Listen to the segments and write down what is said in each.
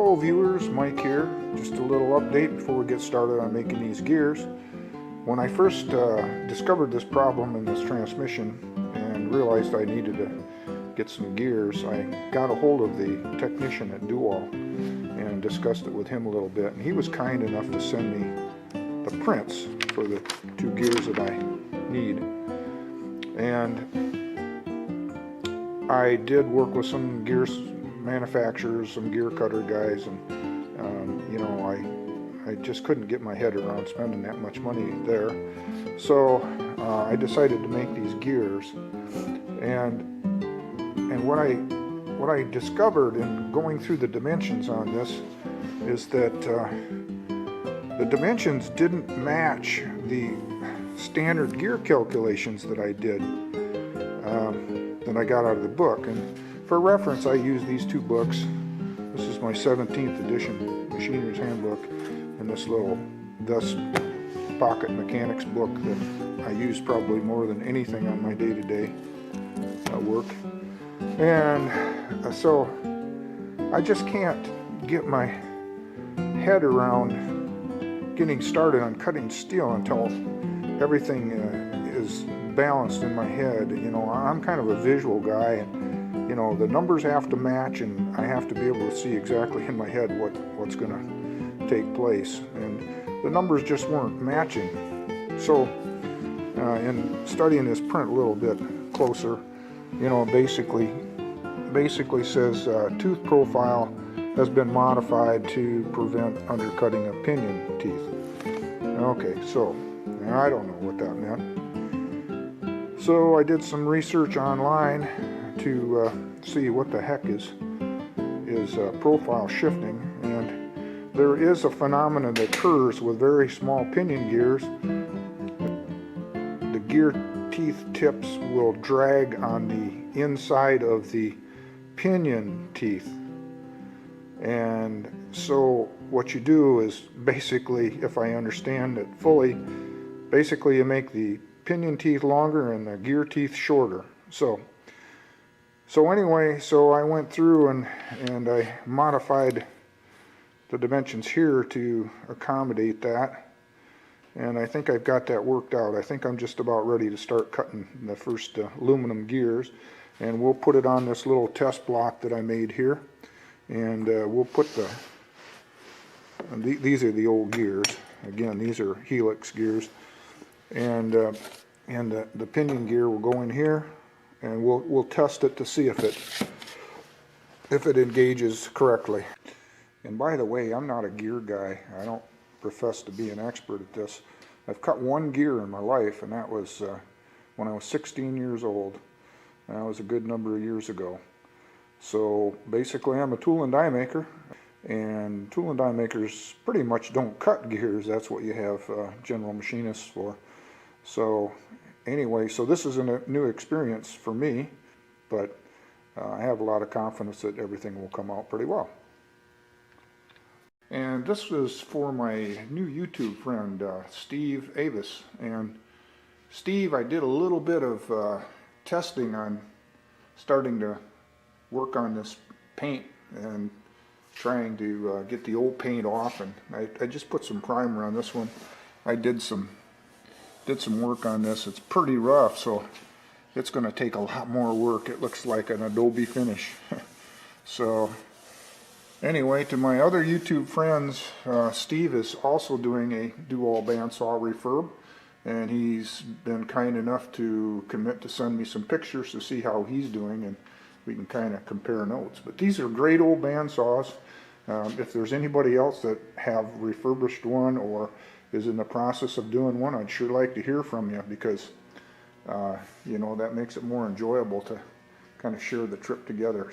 Hello viewers, Mike here. Just a little update before we get started on making these gears. When I first discovered this problem in this transmission and realized I needed to get some gears, I got a hold of the technician at Doall and discussed it with him a little bit, and he was kind enough to send me the prints for the two gears that I need. And I did work with some gear manufacturers, some gear cutter guys, and you know, I just couldn't get my head around spending that much money there. So I decided to make these gears, and what I discovered in going through the dimensions on this is that the dimensions didn't match the standard gear calculations that I did that I got out of the book. And for reference, I use these two books. This is my 17th edition Machiner's Handbook, and this little Thus Pocket Mechanics book that I use probably more than anything on my day-to-day work. And so I just can't get my head around getting started on cutting steel until everything is balanced in my head. You know, I'm kind of a visual guy, and you know, the numbers have to match, and I have to be able to see exactly in my head what's going to take place, and the numbers just weren't matching. So in studying this print a little bit closer, you know, basically says tooth profile has been modified to prevent undercutting of pinion teeth. Okay, so I don't know what that meant. So I did some research online to see what the heck is profile shifting, and there is a phenomenon that occurs with very small pinion gears. The gear teeth tips will drag on the inside of the pinion teeth, and so what you do is basically, if I understand it fully, basically you make the pinion teeth longer and the gear teeth shorter. So anyway, so I went through and I modified the dimensions here to accommodate that, and I think I've got that worked out. I think I'm just about ready to start cutting the first aluminum gears, and we'll put it on this little test block that I made here, and we'll put these are the old gears. Again, these are helix gears, and the pinion gear will go in here, and we'll test it to see if it engages correctly. And by the way, I'm not a gear guy. I don't profess to be an expert at this. I've cut one gear in my life, and that was when I was 16 years old. And that was a good number of years ago. So basically, I'm a tool and die maker, and tool and die makers pretty much don't cut gears. That's what you have general machinists for. So anyway, so this is a new experience for me, but I have a lot of confidence that everything will come out pretty well. And this was for my new YouTube friend, Steve Avis. And Steve, I did a little bit of testing on starting to work on this paint and trying to get the old paint off, and I just put some primer on this one. I did some work on this. It's pretty rough, so it's going to take a lot more work. It looks like an Adobe finish. So anyway, to my other YouTube friends, Steve is also doing a Doall bandsaw refurb, and he's been kind enough to commit to send me some pictures to see how he's doing, and we can kind of compare notes. But these are great old bandsaws. If there's anybody else that have refurbished one or is in the process of doing one, I'd sure like to hear from you, because you know, that makes it more enjoyable to kind of share the trip together.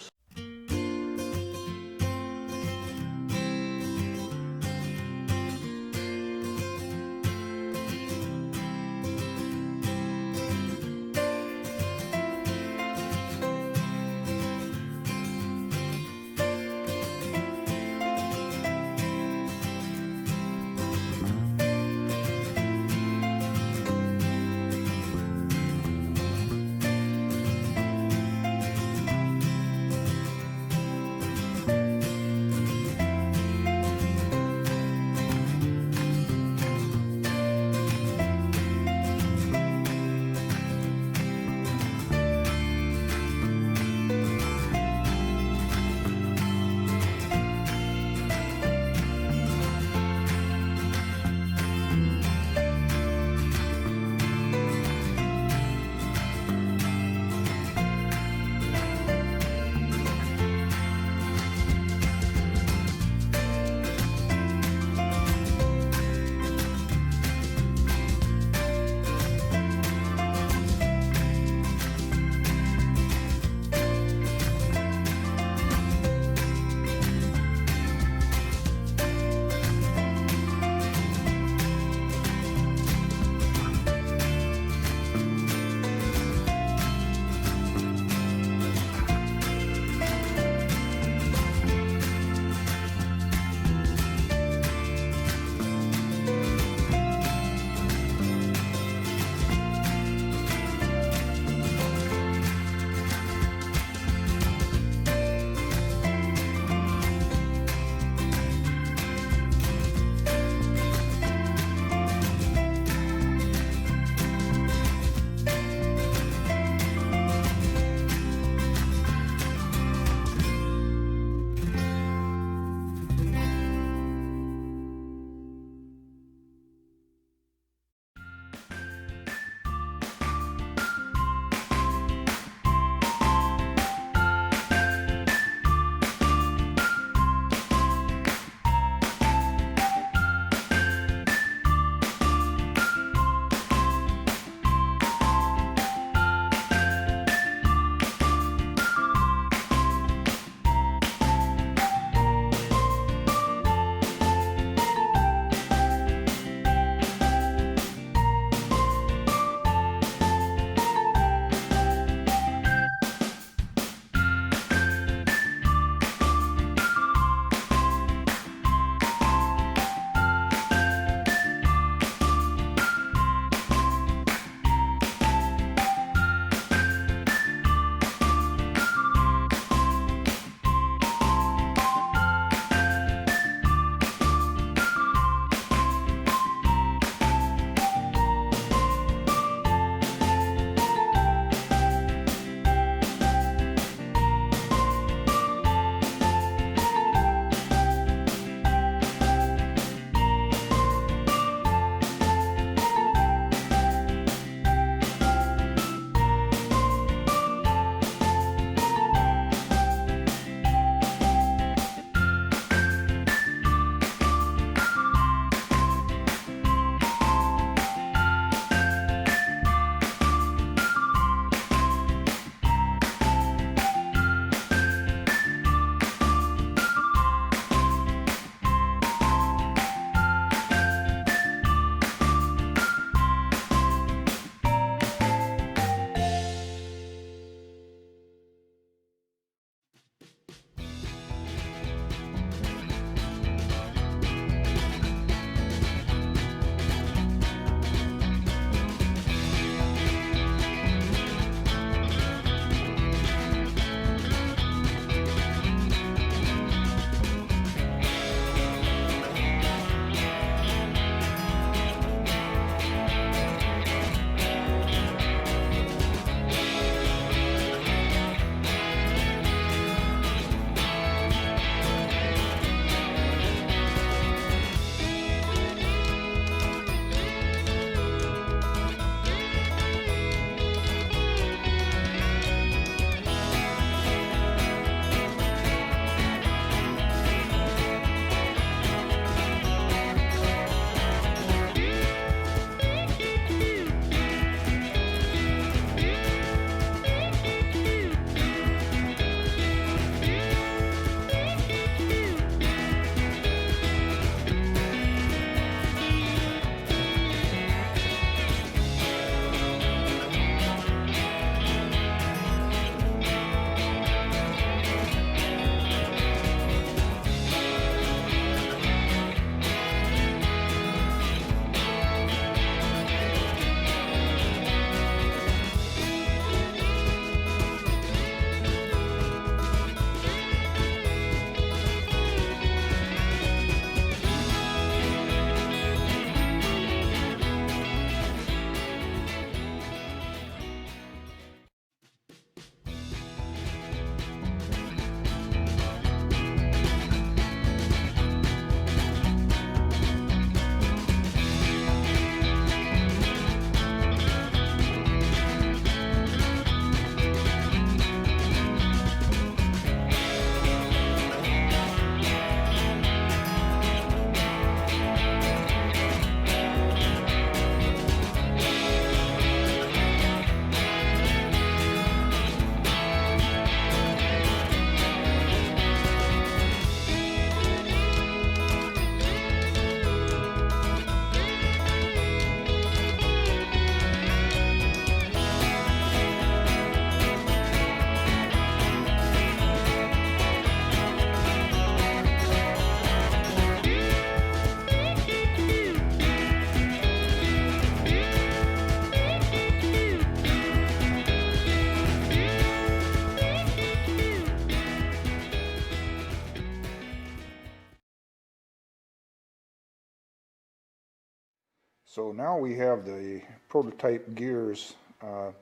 So now we have the prototype gears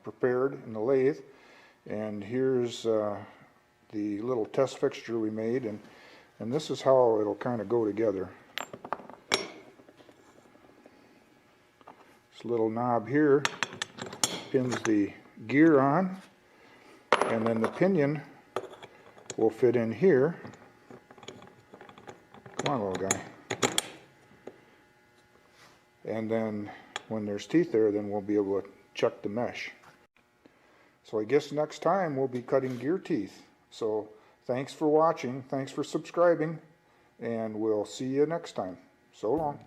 prepared in the lathe, and here's the little test fixture we made, and this is how it'll kind of go together. This little knob here pins the gear on, and then the pinion will fit in here. Come on, little guy. And then when there's teeth there, then we'll be able to check the mesh. So I guess next time we'll be cutting gear teeth. So thanks for watching, thanks for subscribing, and we'll see you next time. So long.